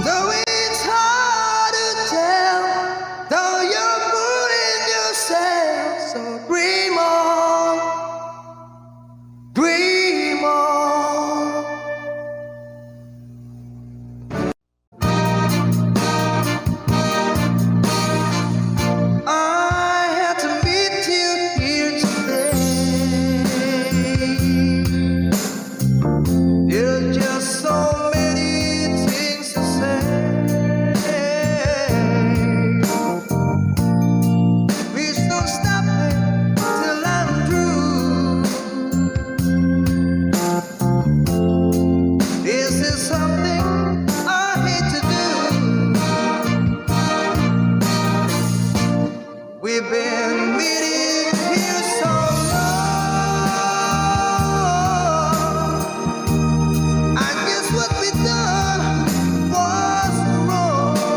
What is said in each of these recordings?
Though it's hard to tell, though you're fooling yourself, so dream on, dream on. I had to meet you here today. There's just so many things to say. Please don't stop me till I'm through. This is something I hate to do. We've been meeting here so long. I guess what we done was wrong.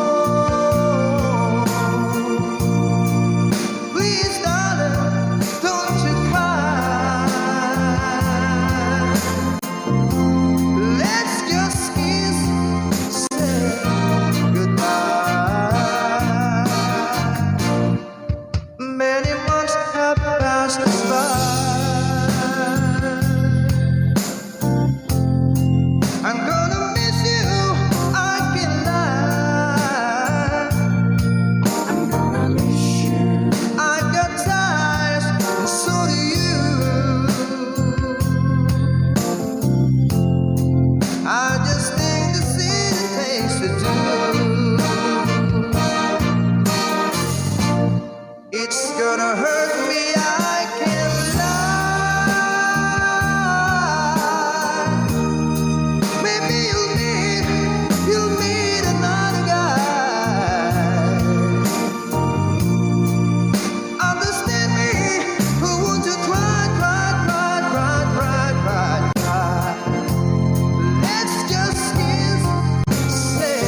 Please, darling, don't you cry. Let's just kiss, say goodbye. Many months have passed us by. I'm gonna miss you, I can lie. I'm gonna miss you. I got ties, and so do you. I just think the city takes to do. It's gonna hurt me, I can't lie. Maybe you'll meet another guy. Understand me, won't you cry, cry, cry, cry, cry, cry, cry. Let's just kiss, say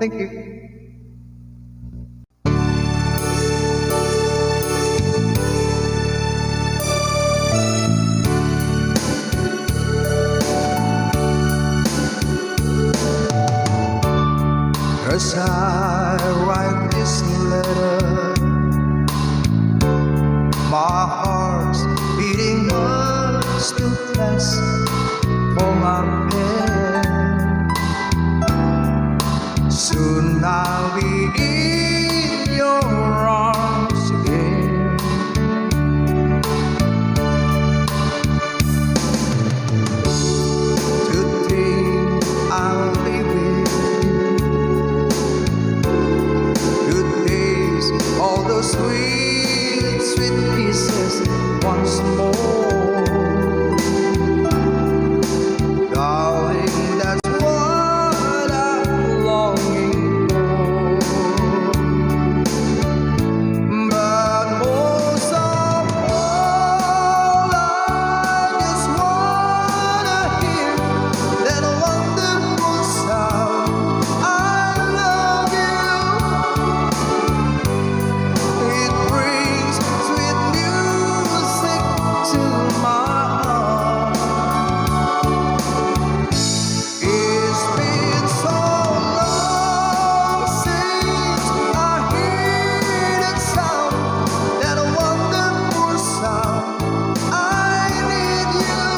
Thank you. As I write this letter, my heart's beating much too fast for my pen. Soon I'll be in your arms again. Today I'll be with you. All those sweet, sweet kisses once more. Darling, that's what I'm longing for. But most of all, I just wanna hear that wonderful sound. I love you. It brings sweet music to my heart. It's been so long since I hear that sound, that wonderful sound. I need you,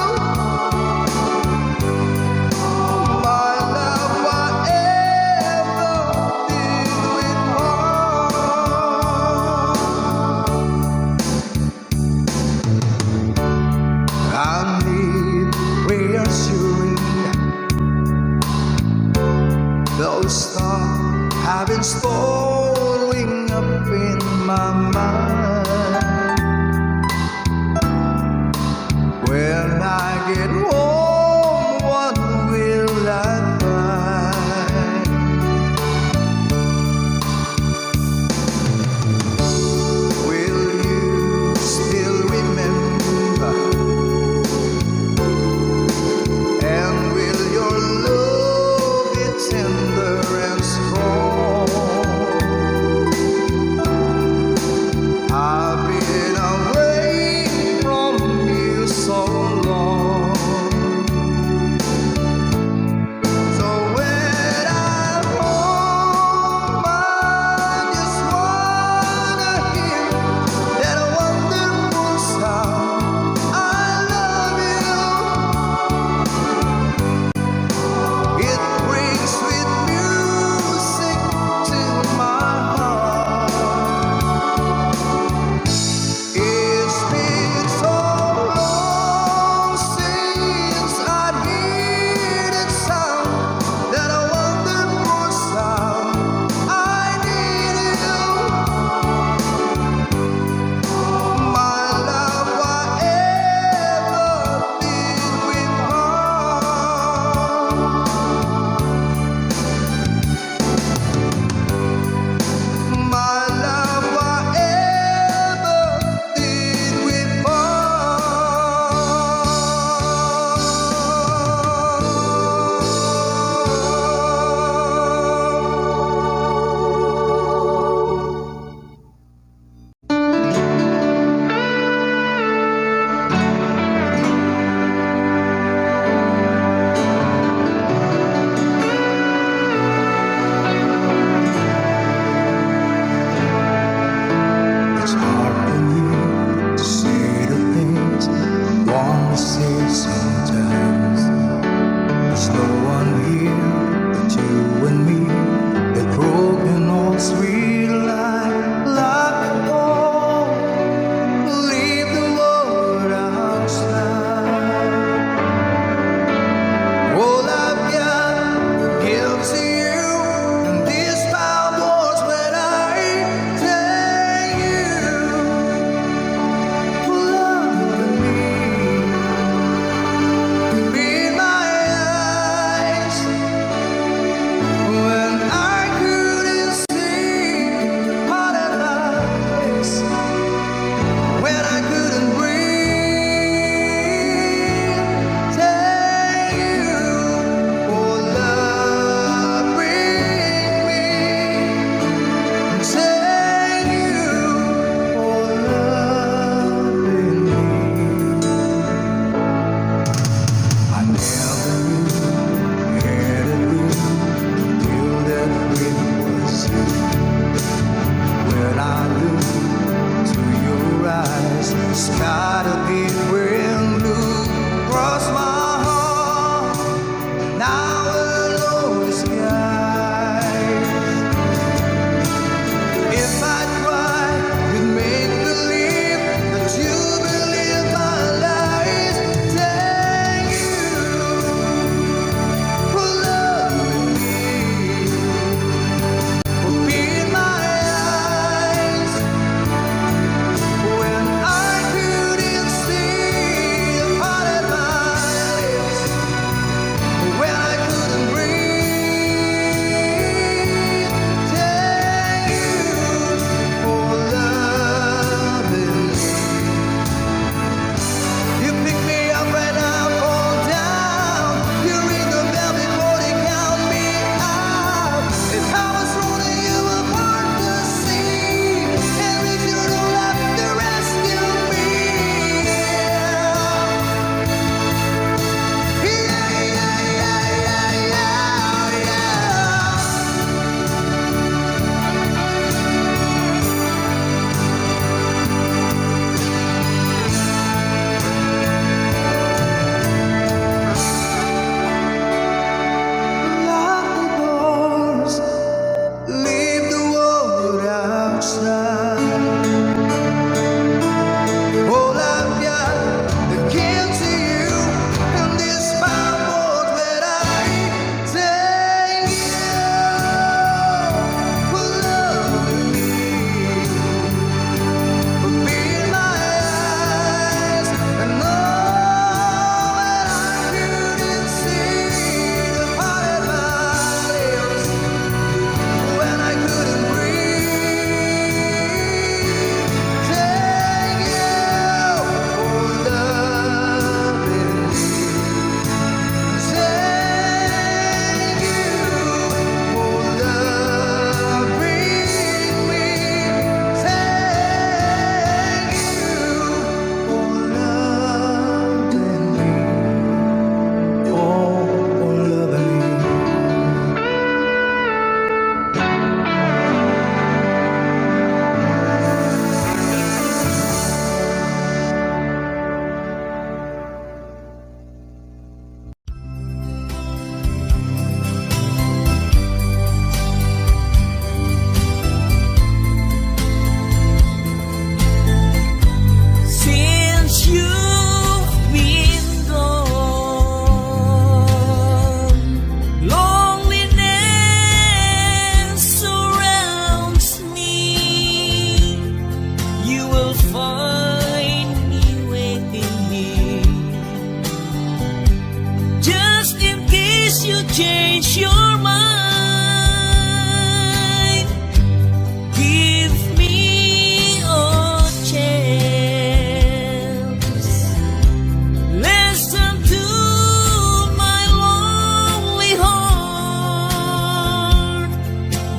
my love, whatever did we part. I need reassuring. Those thoughts have been storing up in my mind. When I get home, what will I find? Will you still remember? And will your love be tender and strong?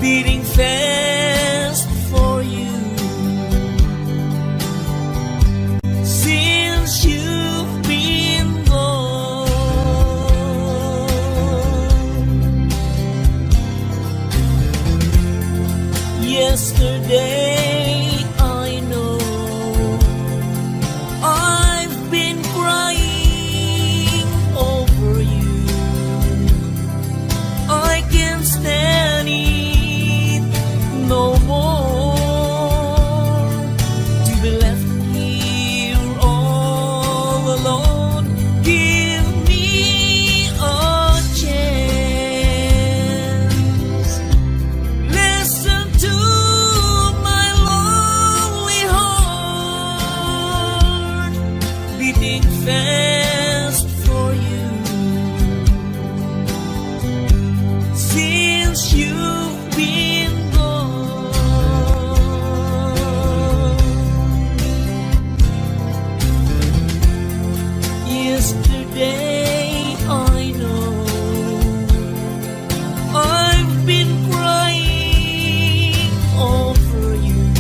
beating fast for you. Since you've been gone, yesterday I know I've been crying over you. I can't stand it no more, to be left here all alone. Give me a chance. Listen to my lonely heart beating fast for you. Since you've been gone, yesterday I know I've been crying over you.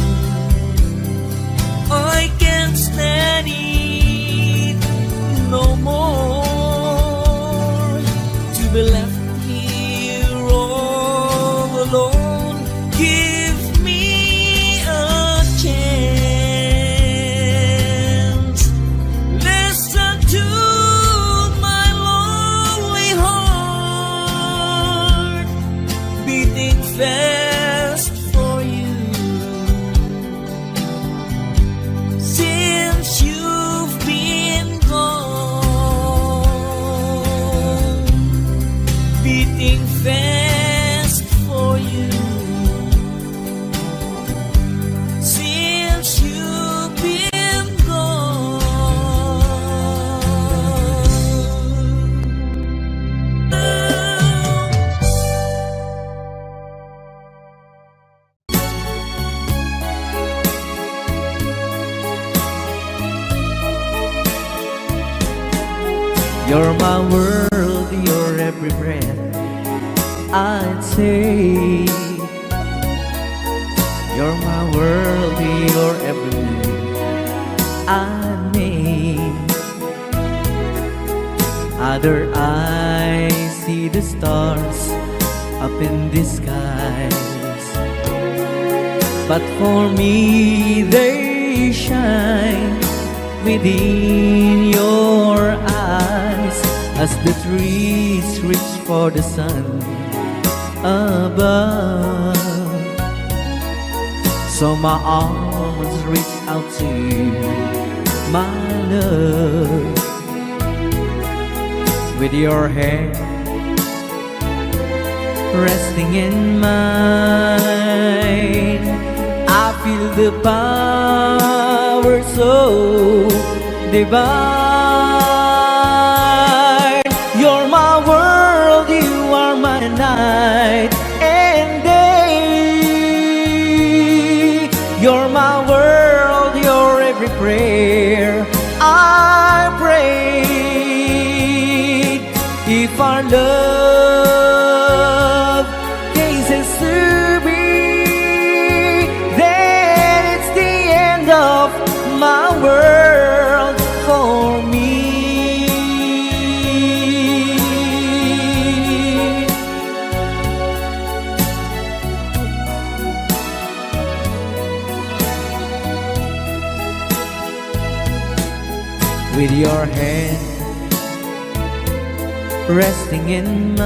I can't stand it no more, to be left here all alone. Give me a chance. Listen to my lonely heart beating fast for you. Since you've been gone, beating fast for you. Since you've been You're my world, your every breath, I'd say. You're my world, your every move I make. Other eyes see the stars up in the skies, but for me they shine within your eyes, as the trees reach for the sun above. So my arms reach out to you, my love. With your hand resting in mine, I feel the power so divine. You're my world, you are my night and day. You're my world, your every prayer I pray. If our love cases to be, then it's the end of my world for me. With your hand resting in mine,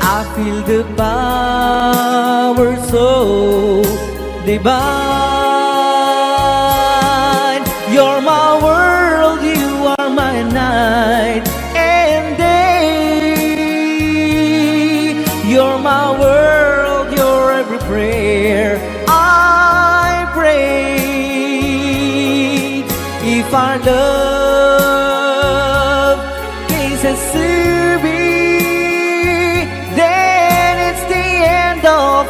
I feel the power so divine. You're my world, you are my night and day. You're my world, your every prayer I pray. If our love cases to be, then it's the end of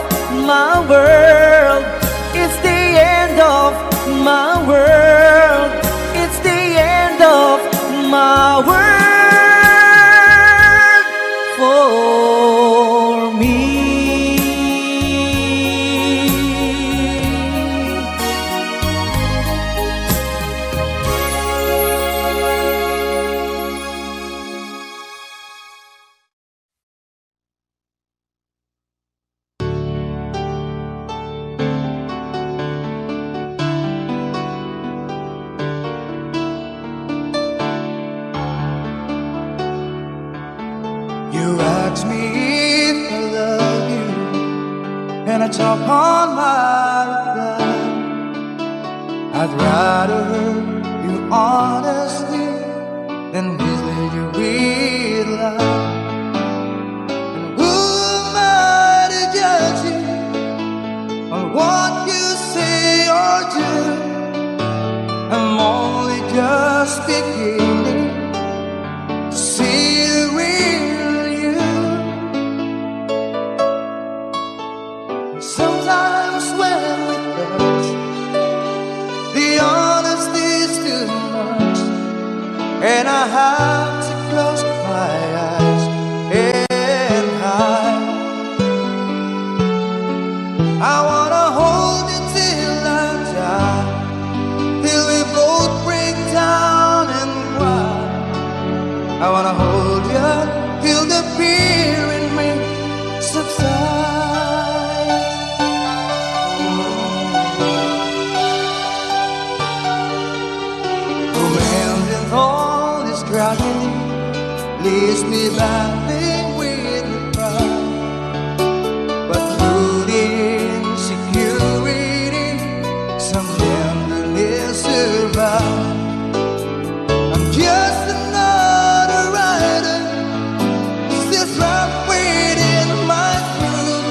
my world. It's the end of my world. It's the end of my world for me. Can I talk on my reply? I'd rather hurt you honestly than mislead you with lies. And who am I to judge you on what you say or do? I'm only just beginning to see the real you. Sometimes when we touch, the honesty's too much, and I have to close my eyes and hide. I wanna hold you till I die, till we both break down and cry. I wanna hold you till the fear in me subsides. Romance and all this tragedy leaves me battling with the pride, but through the insecurity, some tenderness survives. I'm just another rider, still trapped within my groove.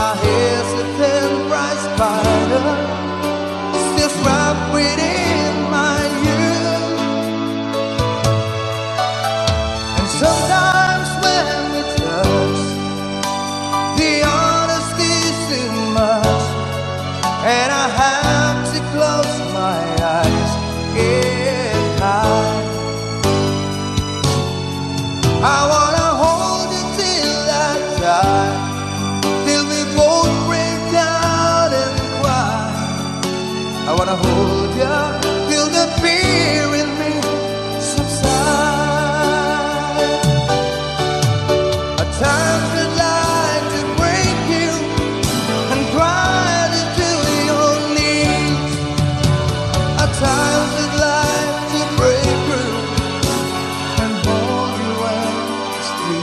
A hesitant bright spider, still trapped within my youth. And sometimes when we touch, the honesty's too much, and I have to close my eyes and hide. I wanna hold you till I die, till we both break down and cry. I wanna hold you till the fear in me subsides. At times I'd like to break you and cry into your knees. At times I'd like to break through and hold you endlessly.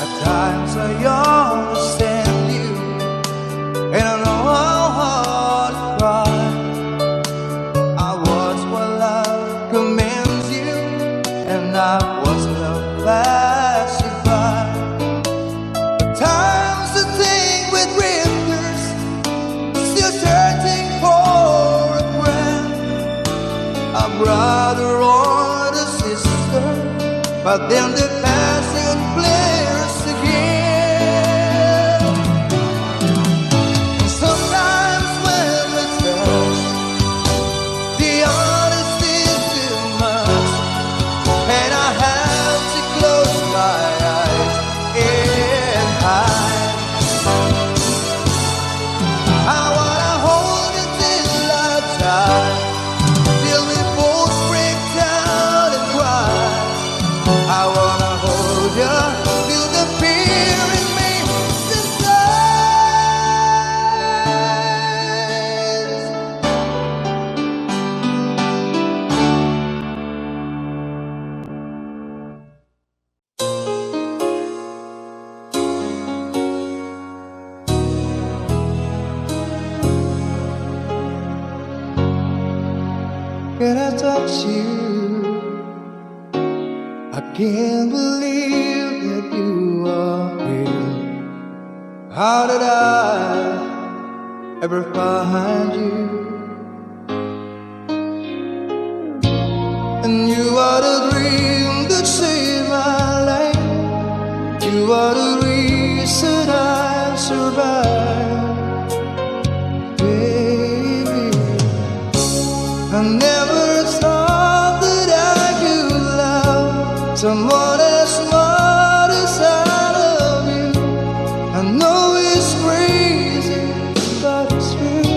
At times I understand you, and I know how hard to cry. I was what love commands you, and I was love pacified. At times I think with drifters, still searching for a friend, a brother or a sister, but then the passion flares again. And sometimes when we touch, the honesty's too much, and I have to close my eyes and hide. I wanna hold you till I die, till we both break down and cry. I wanna hold you till the fear in me subsides. Can I touch you? I can't believe that you are here. How did I ever find you? And you are the dream that saved my life. You are the reason I survived, baby. I never thought that I could love someone as smart as I love you. I know it's crazy, but it's true.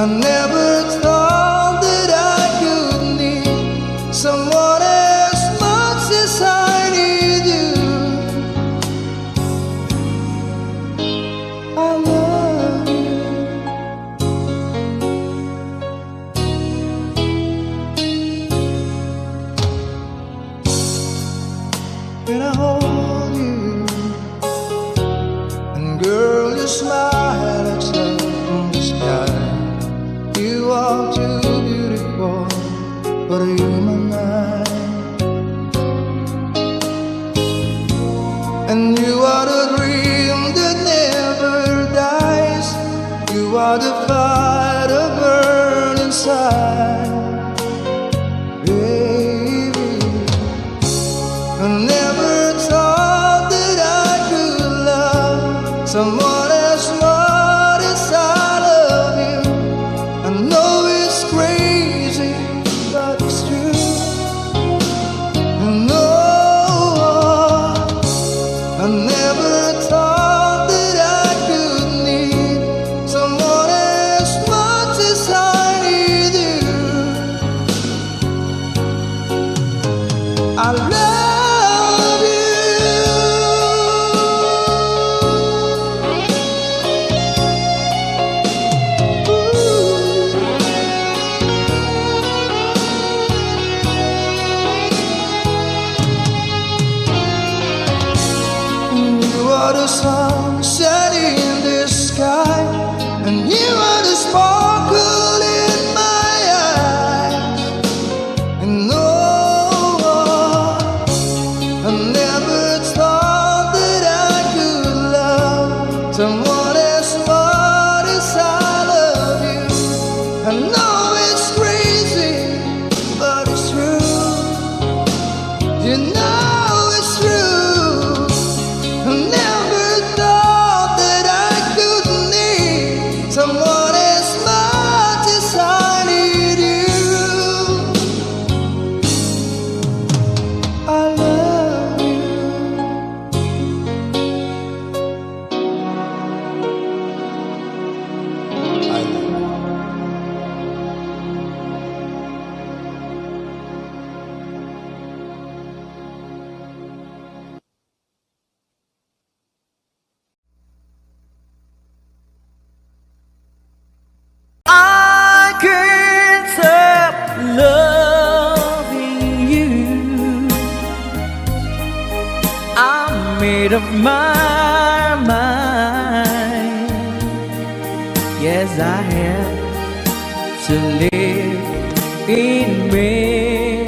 I never thought that I could need someone as much as I need you. I love you. but you're my night. And you are the dream that never dies. You are the fire that burns inside. Baby, I never thought that I could love someone as much as I love you. I know it's crazy, but it's true. No, I never thought that I could need someone as much as I need you. I love you. You are the sun setting in the sky, and you are the sparkle in my eyes. And no, I never thought that I could love someone as much as I love you. I know it's crazy, but it's true. You know it's true. I never thought that I could need someone as much as I need you. I love you. I love you. I can't stop loving you. I'm made up my mind. Yes, I have to live in memory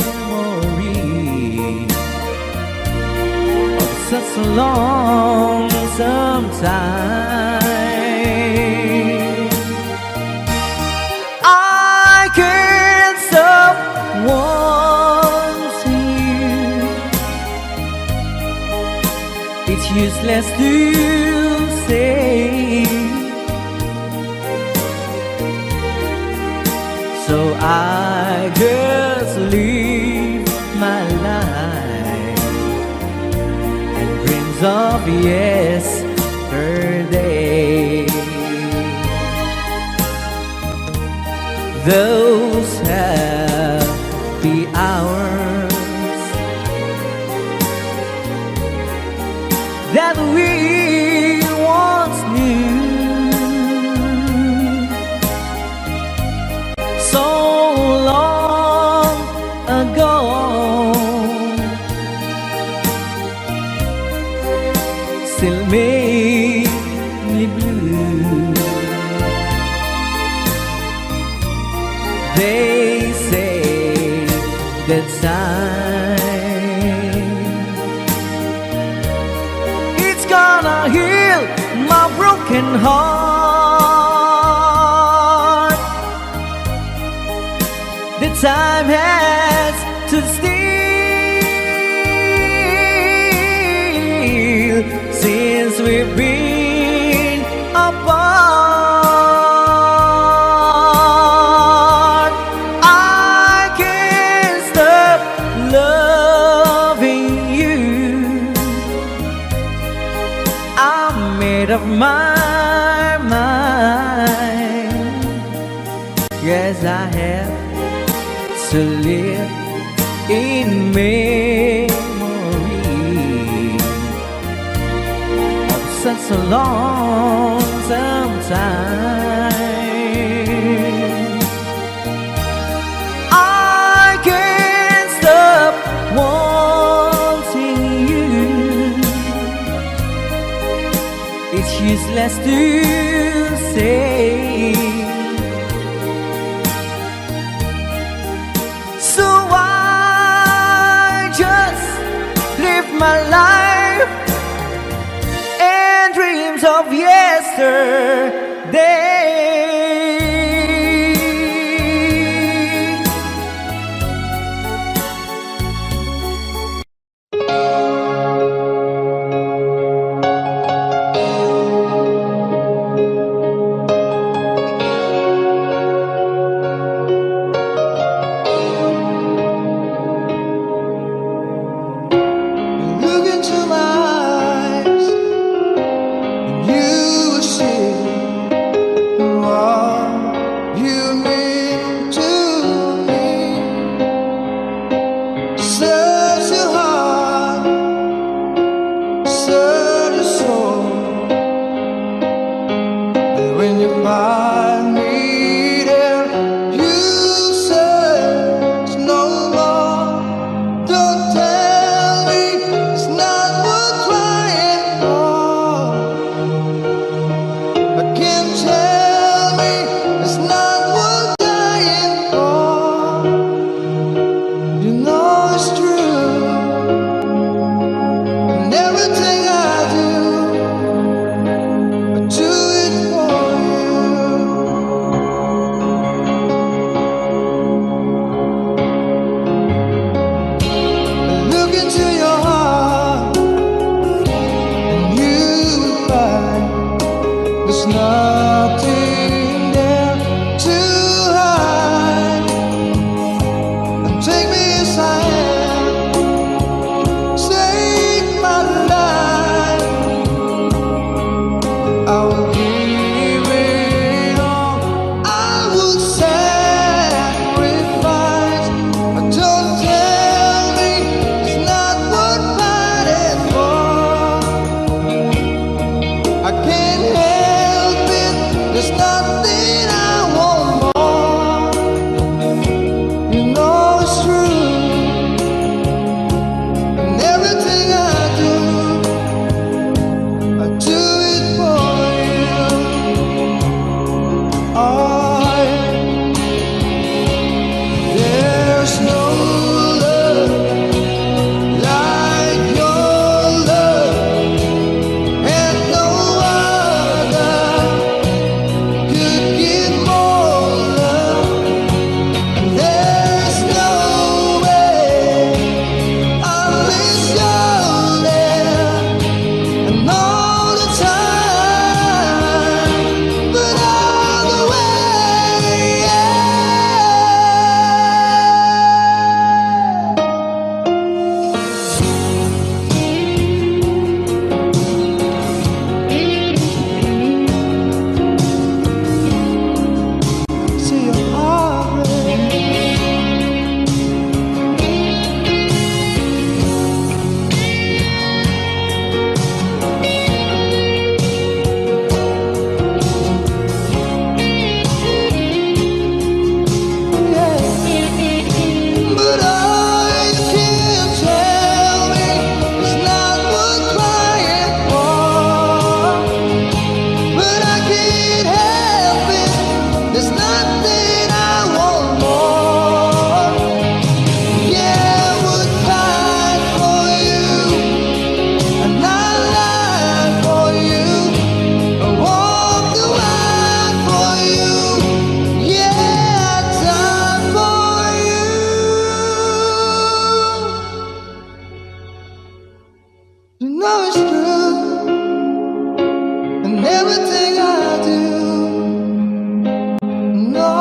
of such a lonesome time. I can't stop wanting you. It's useless to say, so I just live my life and dreams of yesterday. Those happy hours that we once knew, so long ago, still make me blue. They say that time it's gonna heal my broken heart. The time has to steal since we've been apart. I can't stop loving you. I'm made up my mind. Yes, I have to live in memory of such a lonesome time. I can't stop wanting you. It's useless to say, so yesterday. Look into my eyes, and you will see what you mean to me. Search your heart, search your soul, and when you find me there, you search no more. Don't tell me it's not worth trying for. I can't tell me it's not worth dying for. You know it's true, and everything I do it for you. Look into your heart, and you will find there's nothing there to hide. And take me as I am, take my life. I will give it all. I will sacrifice. Don't tell me it's not worth fighting for. I can't help it. There's nothing I want more. You know it's true, and everything I do it for you. Oh, yeah. There's no love like your love, and no other could give more love. And there's no way unless you're there, and all the time, but all the way, yeah. See your heart break. But I can't tell me it's not worth crying for. But I can't help it. There's nothing I want more. Yeah, I would fight for you, and I lie for you. I walk the line for you. Yeah, I die for you. You know it's true, and everything I do, no,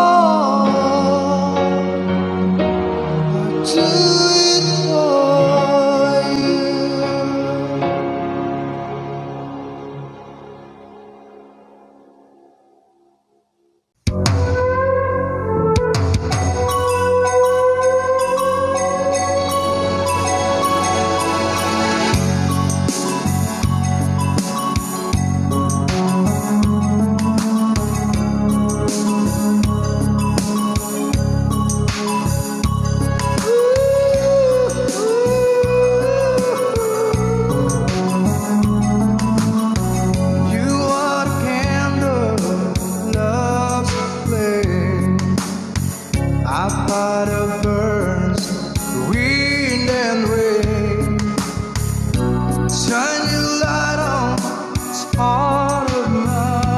I do it for you. You are the candle, love's flame. A fire burns, wind and rain. Shine your light on this heart of mine.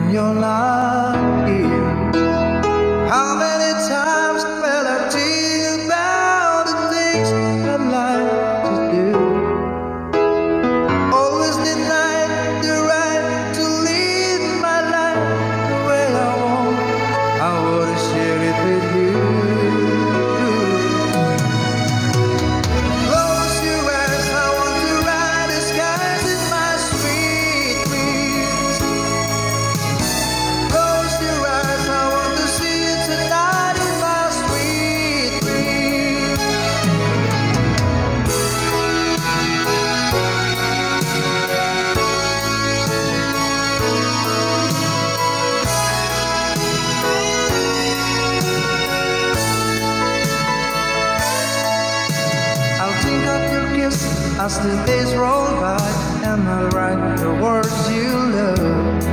when you're not here. How many times will I think about the things I'd like to do? Always denied the right to live my life the way I want. I would've shared it with you. Close your eyes, I want to ride the skies in my sweet dreams. Close your eyes, I want to see you tonight in my sweet dreams. I'll think of your kiss as the days roll by, and I'll write the words you love.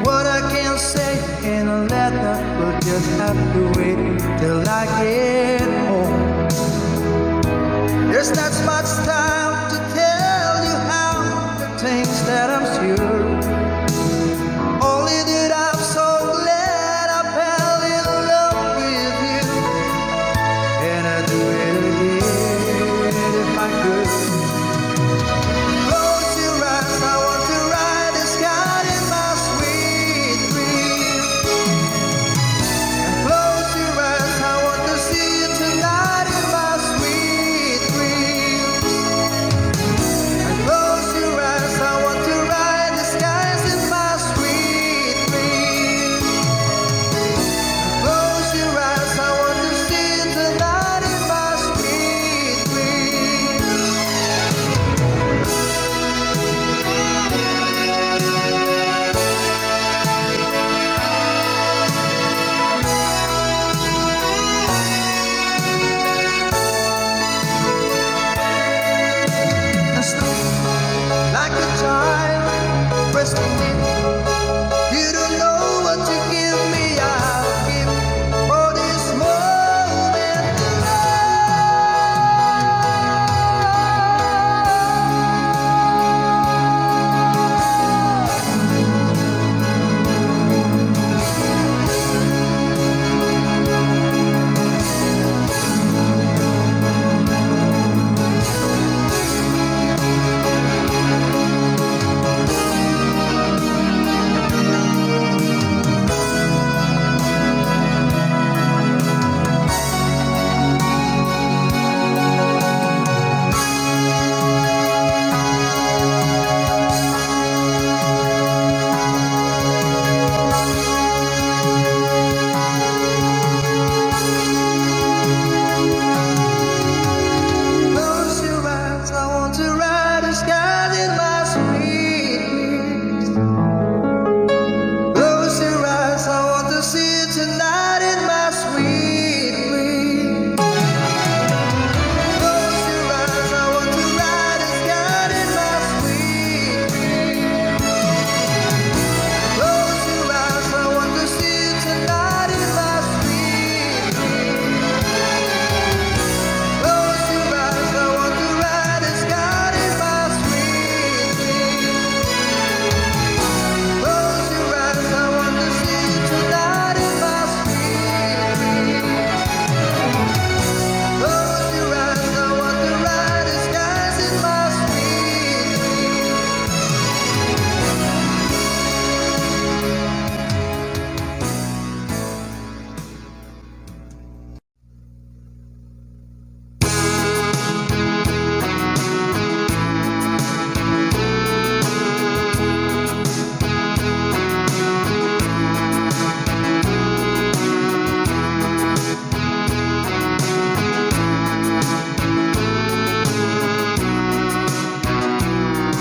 What I can't say in a letter will just have to wait till I get home. There's not much time to tell you how the things that I'm sure. Only that I'm so glad I fell in love with you, and I'd do it again if I could. Close your eyes, I want to ride the sky in my sweet dreams. And close your eyes, I want to see you tonight in my sweet dreams. And close your eyes, I want to ride the skies in my sweet dreams. And close your eyes, I want to see you tonight in my sweet dreams. And sleep like a child, resting in. You don't know what you give me, I'll give for this moment in Close your eyes, I want to ride the skies in my sweet dreams. Close your eyes, I want to see you tonight in my sweet dreams. Close your eyes, I want to ride the skies in my sweet dreams. Close your eyes, I want to see you tonight in my sweet dreams. Close your eyes, I want to ride the sky in my sweet dreams. Close your eyes, I want to see you tonight in my sweet dreams. Close your eyes, I want to ride the skies in my sweet dreams.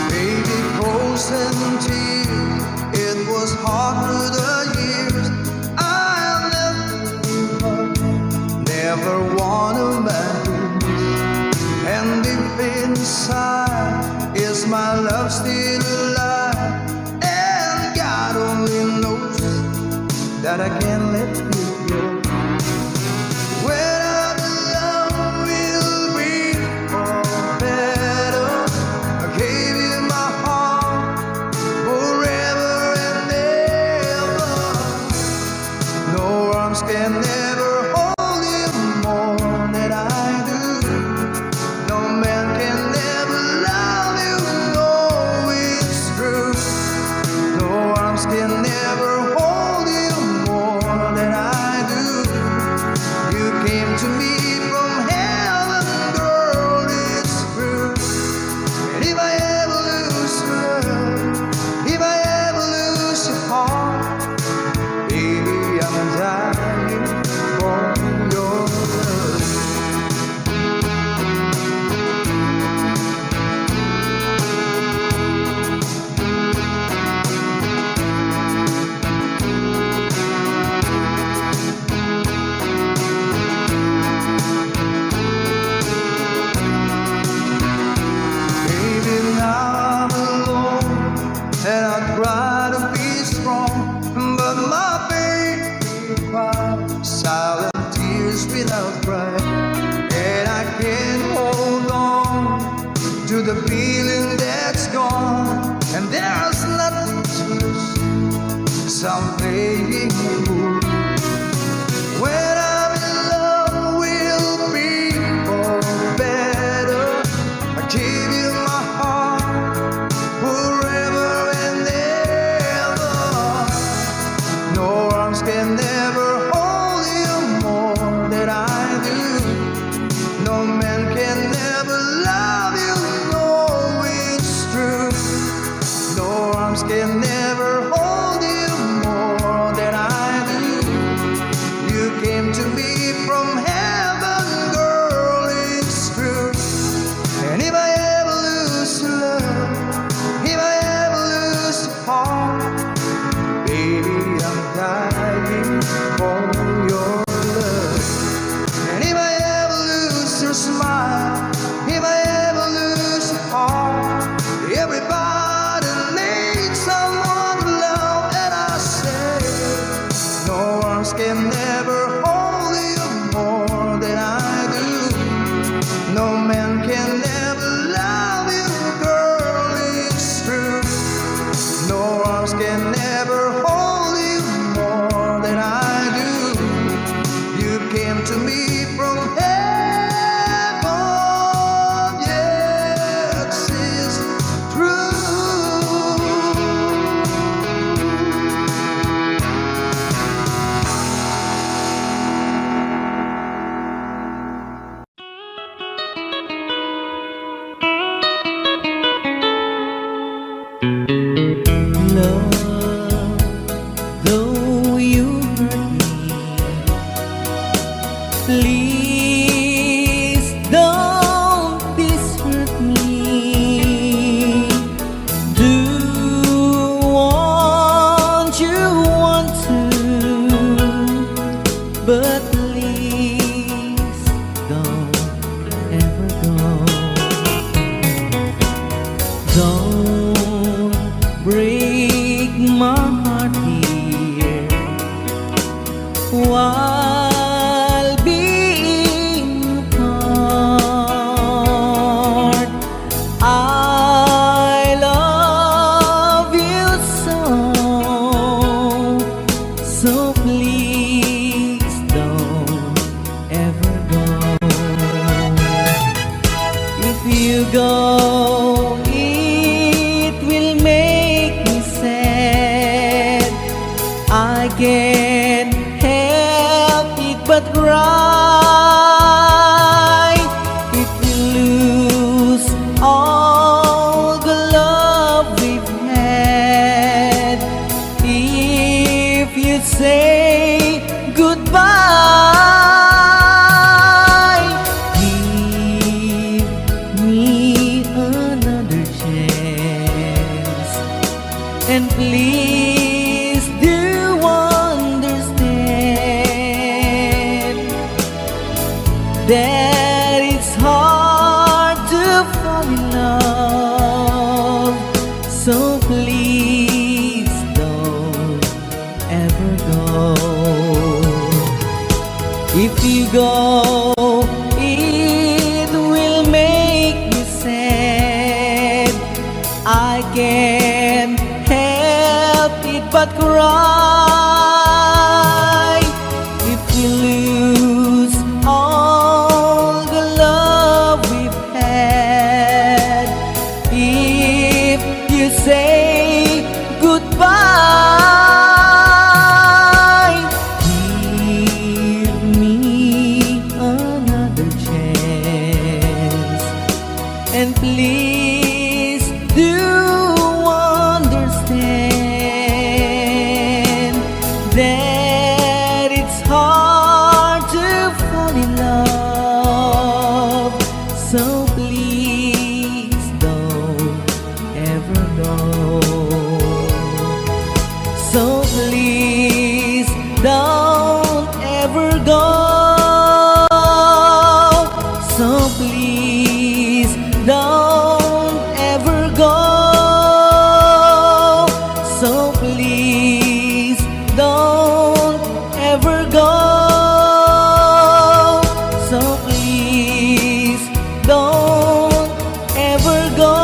Baby, frozen tears, it was hard through the years. I'll never give up, never wanna lose. And deep inside, is my love still alive? And God only knows that I can't let you go. When I'm alone, we'll be better. I gave you my heart forever and ever. some playing fool. When I'm in love, we'll be for better. I give you my heart forever and ever. No arms can never hold you more than I do. No man can never love you, no, it's true. No arms can never hold you more than I do. You came to me from heaven, girl, it's true. And if I ever lose love, if I ever lose heart, baby, I'm dying for your love. And if I ever lose your smile, if I ever lose your heart, everybody needs someone to love. And I say, no arms can never hold you more than I do. No man can never love you, girl, it's true. No arms can never hold you more than I do. You came to me from heaven, yes, it's true. Love, though you hurt me, please don't desert me. Do what you want to, but please don't ever go. Don't break my heart here while being apart. I love you so please don't ever go. If you go, it will make me sad. I can't help it but cry. If we lose all the love we've had, if you say goodbye, give me another chance, and please do understand that it's hard to fall in love. So please don't ever go. If you go, it will make me sad. I can't help it but cry. If we lose all the love we've had, if you say goodbye, give me another chance, and please do understand that it's hard to fall in love. So please don't ever go. So please don't ever go. So please don't ever go. So please don't ever go. So please don't ever go.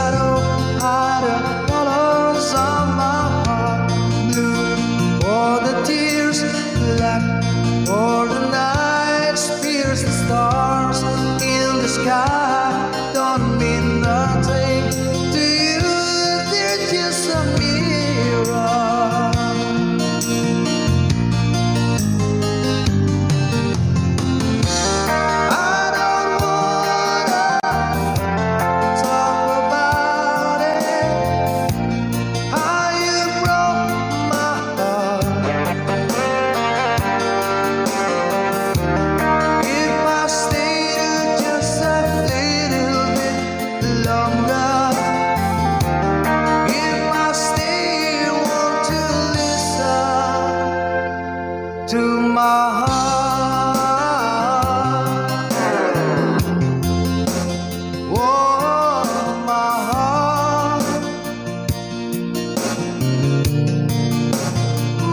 shadow hide the colors of my heart. Blue for the tears, black for the nights, pierce the stars in the sky. Don't mean nothing to you, they're just a mirror. I don't wanna talk about it, how you broke my heart. If I stayed just a little bit longer, if I stay, want to listen to my heart. Oh, my heart,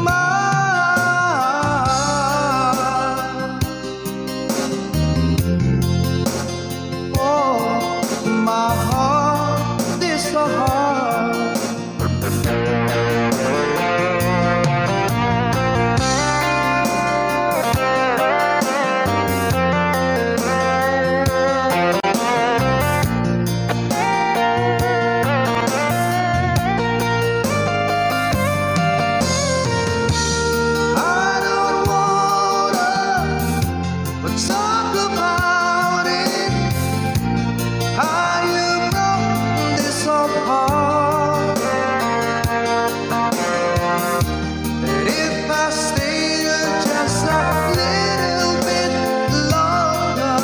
my heart. Oh, my heart is so hard. I don't wanna talk about it, how you broke this apart. And if I stayed just a little bit longer,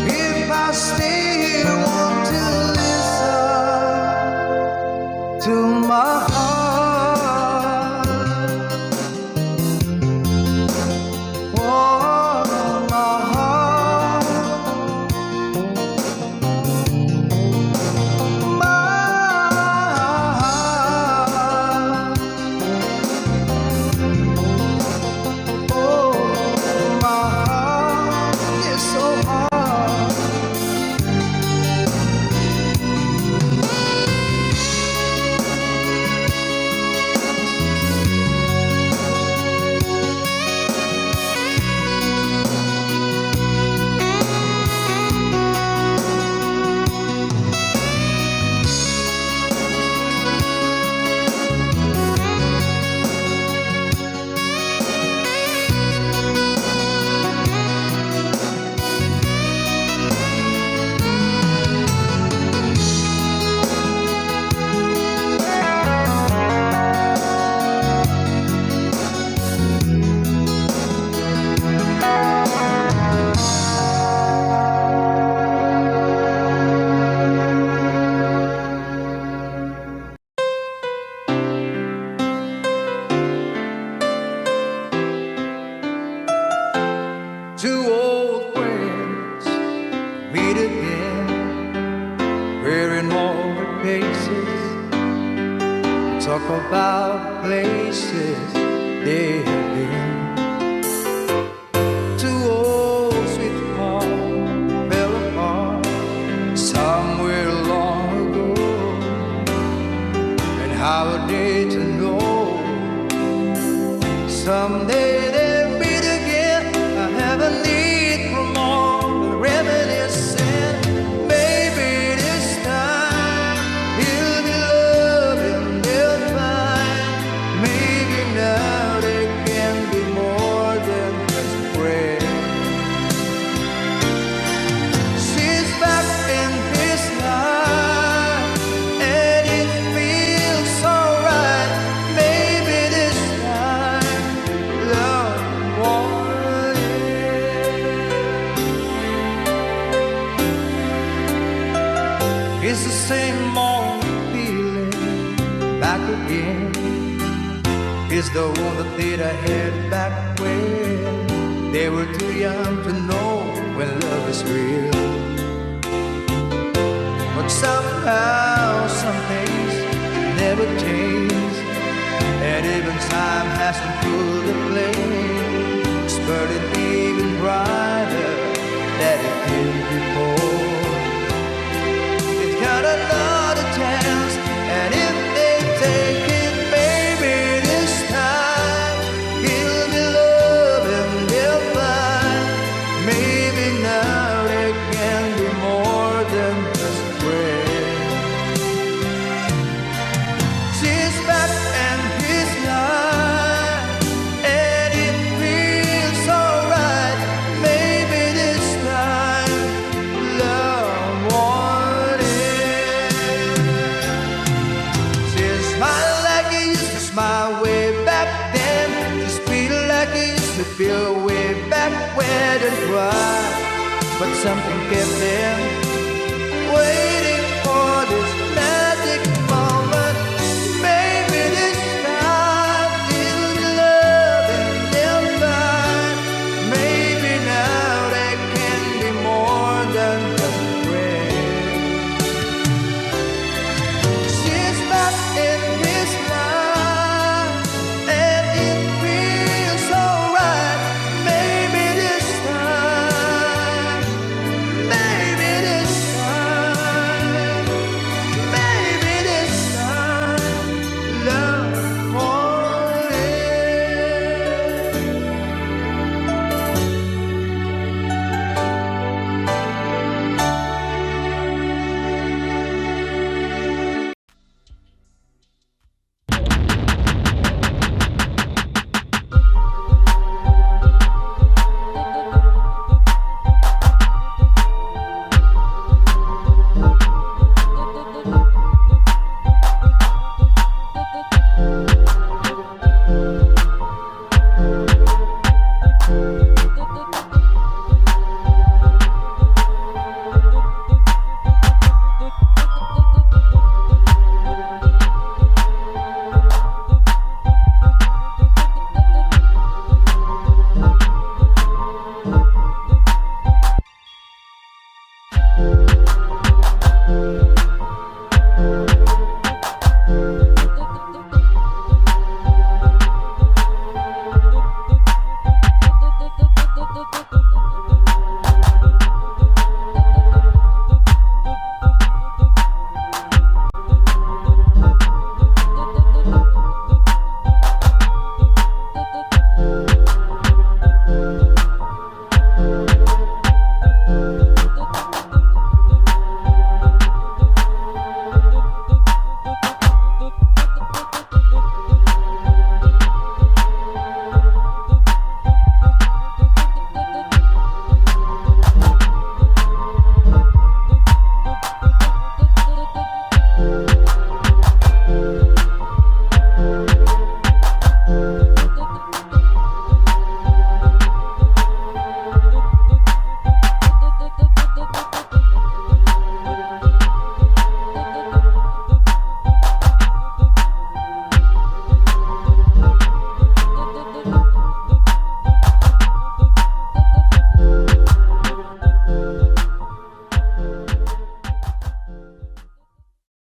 if I stay, want to listen to my heart. Oh, my heart, my heart. Oh, my heart is so hard. Two old friends meet again, wearing older faces, talk about places they have been. Two old sweethearts fell apart somewhere long ago, and how are they to know someday they'll meet again? I have a need for more than reminiscing. Maybe this time he'll be loving their time. Maybe now they can be more than just friends. She's back in his life, and it feels so right. Maybe this time love won't end. It's the same old feeling back again. It's the one that they had back when they were too young to know when love is real. But somehow some things never change, and even time hasn't put the flame, spurred it even brighter than it did before. It's kind got another chance. And if they take it, baby, this time he'll be loving their fine. Maybe now they can be more than just friends. She's back and he's not, and it feels alright. Maybe this time love won it. She smiled like he used to smile way back then. She feel like he used to feel way back when and cry. But something